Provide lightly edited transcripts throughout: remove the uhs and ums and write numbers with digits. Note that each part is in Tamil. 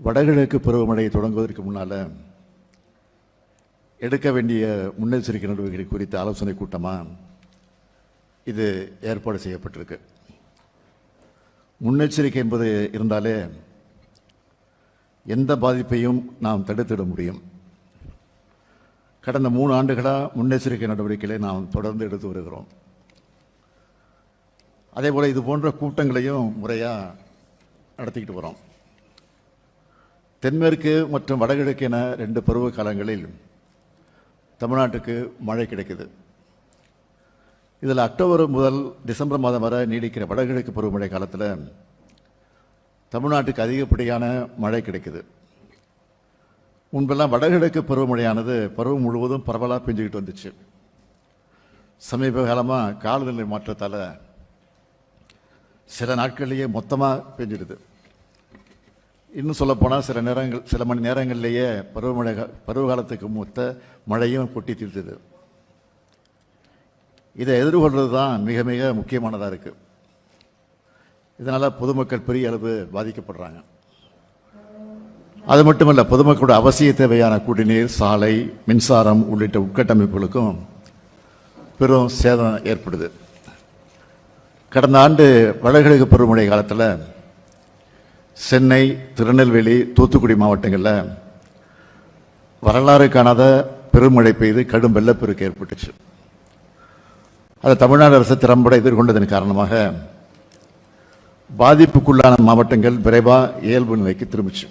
வடகிழக்கு பருவமழை தொடங்குவதற்கு முன்னால் எடுக்க வேண்டிய முன்னெச்சரிக்கை நடவடிக்கைகள் குறித்த ஆலோசனை கூட்டமாக இது ஏற்பாடு செய்யப்பட்டிருக்கு. முன்னெச்சரிக்கை என்பது இருந்தாலே எந்த பாதிப்பையும் நாம் தடுத்திட முடியும். கடந்த 3 ஆண்டுகளாக முன்னெச்சரிக்கை நடவடிக்கைகளை நாம் தொடர்ந்து எடுத்து வருகிறோம். அதே போல் இது போன்ற கூட்டங்களையும் முறையாக நடத்திக்கிட்டு வரோம். தென்மேற்கு மற்றும் வடகிழக்கு என 2 பருவ காலங்களில் தமிழ்நாட்டுக்கு மழை கிடைக்குது. இதில் அக்டோபர் முதல் டிசம்பர் மாதம் வரை நீடிக்கிற வடகிழக்கு பருவமழை காலத்தில் தமிழ்நாட்டுக்கு அதிகப்படியான மழை கிடைக்குது. முன்பெல்லாம் வடகிழக்கு பருவமழையானது பருவம் முழுவதும் பரவலாக பெஞ்சுக்கிட்டு வந்துச்சு. சமீப காலமாக காலநிலை மாற்றத்தால் சில நாட்கள்லேயே மொத்தமாக பெஞ்சிடுது. இன்னும் சொல்லப்போனால் சில மணி நேரங்கள்லேயே பருவகாலத்துக்கு மொத்த மழையும் கொட்டி தீர்த்துது. இதை எதிர்கொள்வது தான் மிக மிக முக்கியமானதாக இருக்குது. இதனால் பொதுமக்கள் பெரிய அளவு பாதிக்கப்படுறாங்க. அது மட்டுமல்ல, பொதுமக்களோட அவசிய தேவையான குடிநீர், சாலை, மின்சாரம் உள்ளிட்ட உட்கட்டமைப்புகளுக்கும் பெரும் சேதம் ஏற்படுது. கடந்த ஆண்டு வடகிழக்கு பருவமழை காலத்தில் சென்னை, திருநெல்வேலி, தூத்துக்குடி மாவட்டங்களில் வரலாறு காணாத பெருமழை பெய்து கடும் வெள்ளப்பெருக்கு ஏற்பட்டுச்சு. அதை தமிழ்நாடு அரசு திறம்பட எதிர்கொண்டதன் காரணமாக பாதிப்புக்குள்ளான மாவட்டங்கள் விரைவாக இயல்பு நிலைக்கு திரும்பிச்சு.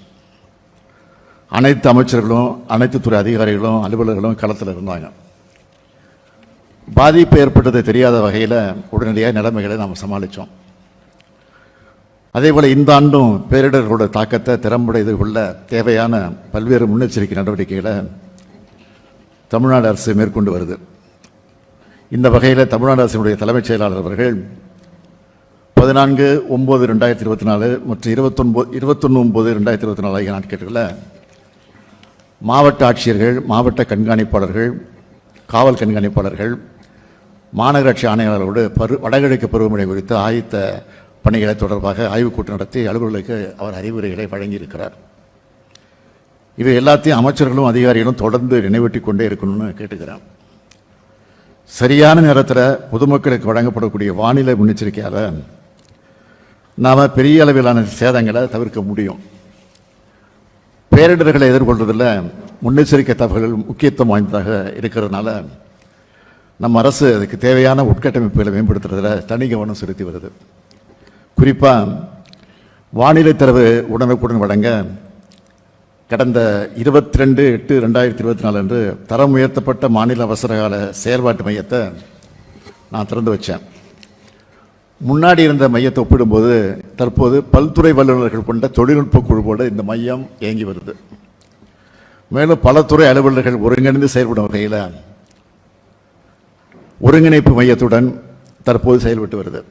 அனைத்து அமைச்சர்களும், அனைத்து துறை அதிகாரிகளும், அலுவலர்களும் களத்தில் இருந்தாங்க. பாதிப்பு ஏற்பட்டது தெரியாத வகையில் உடனடியாக நிலைமைகளை நாம் சமாளித்தோம். அதேபோல் இந்த ஆண்டும் பேரிடர்களோட தாக்கத்தை திறம்பட எதிர்கொள்ள தேவையான பல்வேறு முன்னெச்சரிக்கை நடவடிக்கைகளை தமிழ்நாடு அரசு மேற்கொண்டு வருது. இந்த வகையில் தமிழ்நாடு அரசினுடைய தலைமைச் செயலாளர் அவர்கள் 14/9/2024 மற்றும் 21/9/2024 ஆகிய நாட்களில் மாவட்ட ஆட்சியர்கள், மாவட்ட கண்காணிப்பாளர்கள், காவல் கண்காணிப்பாளர்கள், மாநகராட்சி ஆணையாளர்களோடு வடகிழக்கு பருவமழை குறித்து ஆயத்த பணிகளை தொடர்பாக ஆய்வுக் கூட்டம் நடத்தி அலுவலர்களுக்கு அவர் அறிவுரைகளை வழங்கியிருக்கிறார். இவை எல்லாத்தையும் அமைச்சர்களும் அதிகாரிகளும் தொடர்ந்து நினைவூட்டி கொண்டே இருக்கணும்னு கேட்டுக்கிறேன். சரியான நேரத்தில் பொதுமக்களுக்கு வழங்கப்படக்கூடிய வானிலை முன்னெச்சரிக்கையால் நாம் பெரிய அளவிலான சேதங்களை தவிர்க்க முடியும். பேரிடர்களை எதிர்கொள்வதில் முன்னெச்சரிக்கை தகவல்கள் முக்கியத்துவம் வாய்ந்ததாக இருக்கிறதுனால நம்ம அரசு அதுக்கு தேவையான உட்கட்டமைப்புகளை மேம்படுத்துறதுல தனி கவனம் செலுத்தி வருது. குறிப்பாக வானிலை தரவு உடனுக்குடன் வழங்க கடந்த 22/8/2024 அன்று தரம் உயர்த்தப்பட்ட மாநில அவசரகால செயல்பாட்டு மையத்தை நான் திறந்து வச்சேன். முன்னாடி இருந்த மையத்தை ஒப்பிடும்போது தற்போது பல்துறை வல்லுநர்கள் கொண்ட தொழில்நுட்ப குழுவோடு இந்த மையம் இயங்கி வருது. மேலும் பல துறை அலுவலர்கள் ஒருங்கிணைந்து செயல்படும் வகையில் ஒருங்கிணைப்பு மையத்துடன் தற்போது செயல்பட்டு வருது.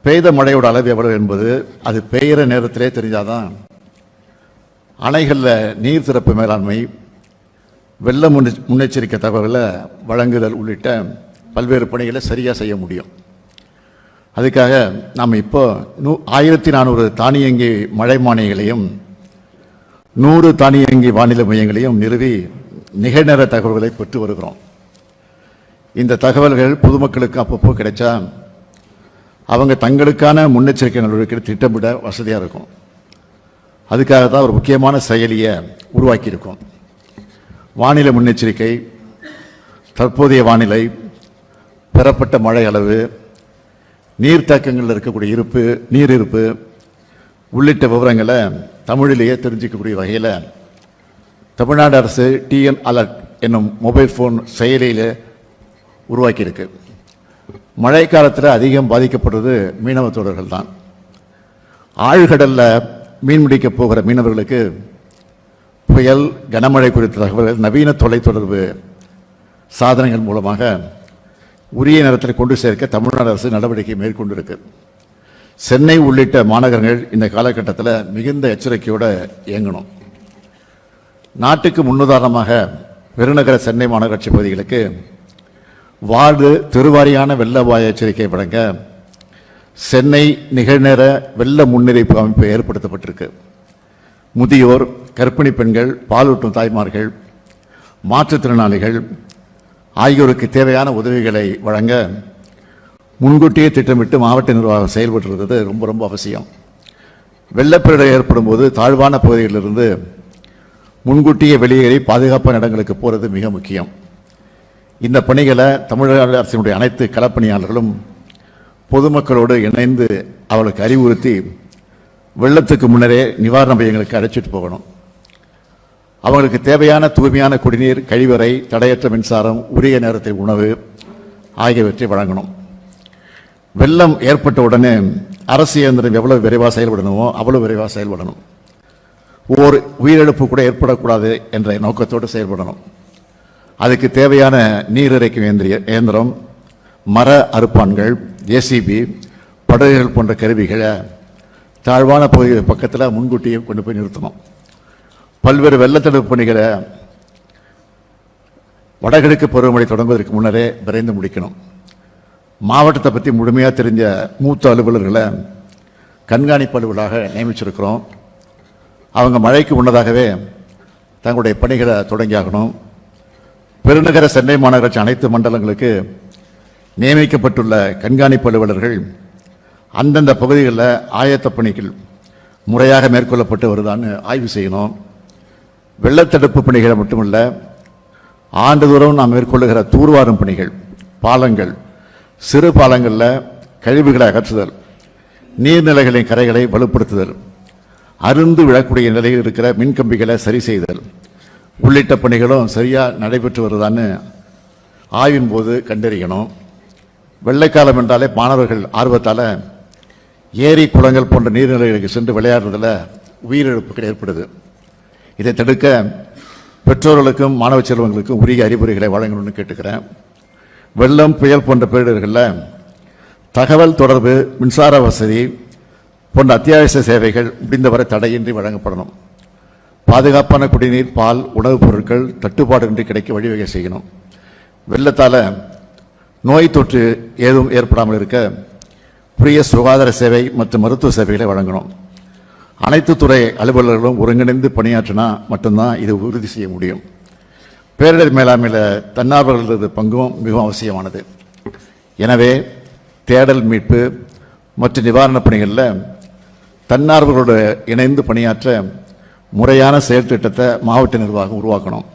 பெய்த மழையோட அளவு எவ்வளவு என்பது அது பெய்கிற நேரத்திலே தெரிஞ்சாதான் அணைகளில் நீர் திறப்பு மேலாண்மை, வெள்ள முன்னெச்சரிக்கை தகவல்களை வழங்குதல் உள்ளிட்ட பல்வேறு பணிகளை சரியாக செய்ய முடியும். அதுக்காக நாம் இப்போ 1400 தானியங்கி மழை மானியங்களையும் 100 தானியங்கி வானிலை மையங்களையும் நிறுவி நிகழ்நேர தகவல்களை பெற்று வருகிறோம். இந்த தகவல்கள் பொதுமக்களுக்கு அப்பப்போ கிடைச்சா அவங்க தங்களுக்கான முன்னெச்சரிக்கை நடவடிக்கை திட்டமிட வசதியாக இருக்கும். அதுக்காக தான் ஒரு முக்கியமான செயலியை உருவாக்கியிருக்கோம். வானிலை முன்னெச்சரிக்கை, தற்போதைய வானிலை, பெறப்பட்ட மழை அளவு, நீர்த்தேக்கங்களில் இருக்கக்கூடிய நீர் இருப்பு உள்ளிட்ட விவரங்களை தமிழிலேயே தெரிஞ்சிக்கக்கூடிய வகையில் தமிழ்நாடு அரசு டிஎன் அலர்ட் என்னும் மொபைல் ஃபோன் செயலியில் உருவாக்கியிருக்கு. மழை காலத்தில் அதிகம் பாதிக்கப்படுறது மீனவ தோழர்கள் தான். ஆழ்கடலில் மீன்பிடிக்க போகிற மீனவர்களுக்கு புயல், கனமழை குறித்த தகவல்கள் நவீன தொலைத்தொடர்பு சாதனங்கள் மூலமாக உரிய நேரத்தில் கொண்டு சேர்க்க தமிழ்நாடு அரசு நடவடிக்கை மேற்கொண்டிருக்கு. சென்னை உள்ளிட்ட மாநகரங்கள் இந்த காலகட்டத்தில் மிகுந்த எச்சரிக்கையோடு இயங்கணும். நாட்டுக்கு முன்னுதாரணமாக பெருநகர சென்னை மாநகராட்சி பகுதிகளுக்கு வார்டு தெருவாரியான வெள்ள அபாய எச்சரிக்கை வழங்க சென்னை நிகழ்நேர வெள்ள முன்னறிவிப்பு அமைப்பு ஏற்படுத்தப்பட்டிருக்கு. முதியோர், கர்ப்பிணி பெண்கள், பாலூட்டும் தாய்மார்கள், மாற்றுத்திறனாளிகள் ஆகியோருக்கு தேவையான உதவிகளை வழங்க முன்கூட்டியே திட்டமிட்டு மாவட்ட நிர்வாகம் செயல்படுறது ரொம்ப ரொம்ப அவசியம். வெள்ளப்பெருடை ஏற்படும் போது தாழ்வான பகுதிகளிலிருந்து முன்கூட்டியே வெளியேறி பாதுகாப்பான இடங்களுக்கு போகிறது மிக முக்கியம். இந்த பணிகளை தமிழக அரசினுடைய அனைத்து களப்பணியாளர்களும் பொதுமக்களோடு இணைந்து அவர்களுக்கு அறிவுறுத்தி வெள்ளத்துக்கு முன்னரே நிவாரண மையங்களுக்கு அழைச்சிட்டு போகணும். அவங்களுக்கு தேவையான தூய்மையான குடிநீர், கழிவறை, தடையற்ற மின்சாரம், உரிய நேரத்தில் உணவு ஆகியவற்றை வழங்கணும். வெள்ளம் ஏற்பட்ட உடனே அரசு இயந்திரம் எவ்வளவு விரைவாக செயல்படணுமோ அவ்வளவு விரைவாக செயல்படணும். ஓர் உயிரிழப்பு கூட ஏற்படக்கூடாது என்ற நோக்கத்தோடு செயல்படணும். அதுக்கு தேவையான நீர் இறைக்கும் இயந்திரம், மர அறுப்பான்கள், ஜேசிபி, படகுகள் போன்ற கருவிகளை தாழ்வான பகுதி பக்கத்தில் முன்கூட்டியே கொண்டு போய் நிறுத்தணும். பல்வேறு வெள்ளத்தடுப்பு பணிகளை வடகிழக்கு பருவமழை தொடங்குவதற்கு முன்னரே விரைந்து முடிக்கணும். மாவட்டத்தை பற்றி முழுமையாக தெரிஞ்ச மூத்த அலுவலர்களை கண்காணிப்பு அலுவலராக நியமிச்சிருக்கிறோம். அவங்க மழைக்கு முன்னதாகவே தங்களுடைய பணிகளை தொடங்கியாகணும். பெருநகர சென்னை மாநகராட்சி அனைத்து மண்டலங்களுக்கு நியமிக்கப்பட்டுள்ள கண்காணிப்பு அலுவலர்கள் அந்தந்த பகுதிகளில் ஆயத்த பணிகள் முறையாக மேற்கொள்ளப்பட்டு வருதான்னு ஆய்வு செய்யணும். வெள்ளத்தடுப்பு பணிகளை மட்டுமல்ல, ஆண்டுதோறும் நாம் மேற்கொள்ளுகிற தூர்வாரும் பணிகள், பாலங்கள், சிறு பாலங்களில் கழிவுகளை அகற்றுதல், நீர்நிலைகளின் கரைகளை வலுப்படுத்துதல், அருந்து விழக்கூடிய நிலையில் இருக்கிற மின்கம்பிகளை சரி செய்தல் உள்ளிட்ட பணிகளும் சரியாக நடைபெற்று வருதான்னு ஆய்வின் போது கண்டறியணும். வெள்ளைக்காலம் என்றாலே மாணவர்கள் ஆர்வத்தால் ஏரி, குளங்கள் போன்ற நீர்நிலைகளுக்கு சென்று விளையாடுறதில் உயிரிழப்புகள் ஏற்படுது. இதை தடுக்க பெற்றோர்களுக்கும் மாணவ செல்வங்களுக்கும் உரிய அறிவுரைகளை வழங்கணும்னு கேட்டுக்கிறேன். வெள்ளம், புயல் போன்ற பேரிடர்களில் தகவல் தொடர்பு, மின்சார வசதி போன்ற அத்தியாவசிய சேவைகள் முடிந்தவரை தடையின்றி வழங்கப்படணும். பாதுகாப்பான குடிநீர், பால், உணவுப் பொருட்கள் தட்டுப்பாடின்றி கிடைக்க வழிவகை செய்யணும். வெள்ளத்தால் நோய் தொற்று ஏதும் ஏற்படாமல் இருக்க புதிய சுகாதார சேவை மற்றும் மருத்துவ சேவைகளை வழங்கணும். அனைத்து துறை அலுவலர்களும் ஒருங்கிணைந்து பணியாற்றினா மட்டும்தான் இது உறுதி செய்ய முடியும். பேரிடர் மேலாண்மையில் தன்னார்வலர்களது பங்கும் மிகவும் அவசியமானது. எனவே தேடல், மீட்பு மற்றும் நிவாரணப் பணிகளில் தன்னார்வலர்களோடு இணைந்து பணியாற்ற முறையான செயல் திட்டத்தை மாவட்ட நிர்வாகம் உருவாக்கணும்.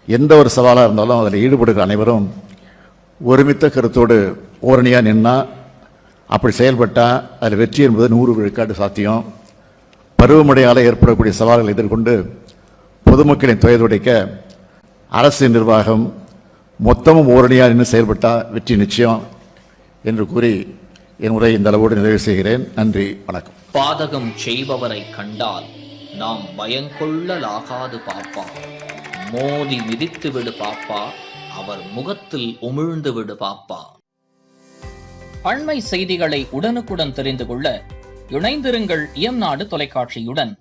எந்த ஒரு சவாலாக இருந்தாலும் அதில் ஈடுபடுகிற அனைவரும் ஒருமித்த கருத்தோடு ஓரணியாக நின்னா, அப்படி செயல்பட்டால் அதில் வெற்றி என்பது 100 விழுக்காடு சாத்தியம். பருவமழையால் ஏற்படக்கூடிய சவால்களை எதிர்கொண்டு பொதுமக்களின் துயதுடைக்க அரசு நிர்வாகம் மொத்தமும் ஓரணியாக நின்று செயல்பட்டால் வெற்றி நிச்சயம் என்று கூறி என் உரை இந்த அளவோடு நிறைவு செய்கிறேன். நன்றி, வணக்கம். பாதகம் செய்பவரை கண்டால் நாம் பயங்கொள்ளலாகாது பாப்பா, மோதி மிதித்து விடு பாப்பா, அவர் முகத்தில் உமிழ்ந்து விடு பாப்பா. அண்மை செய்திகளை உடனுக்குடன் தெரிந்து கொள்ள இணைந்திருங்கள் இயம்நாடு தொலைக்காட்சியுடன்.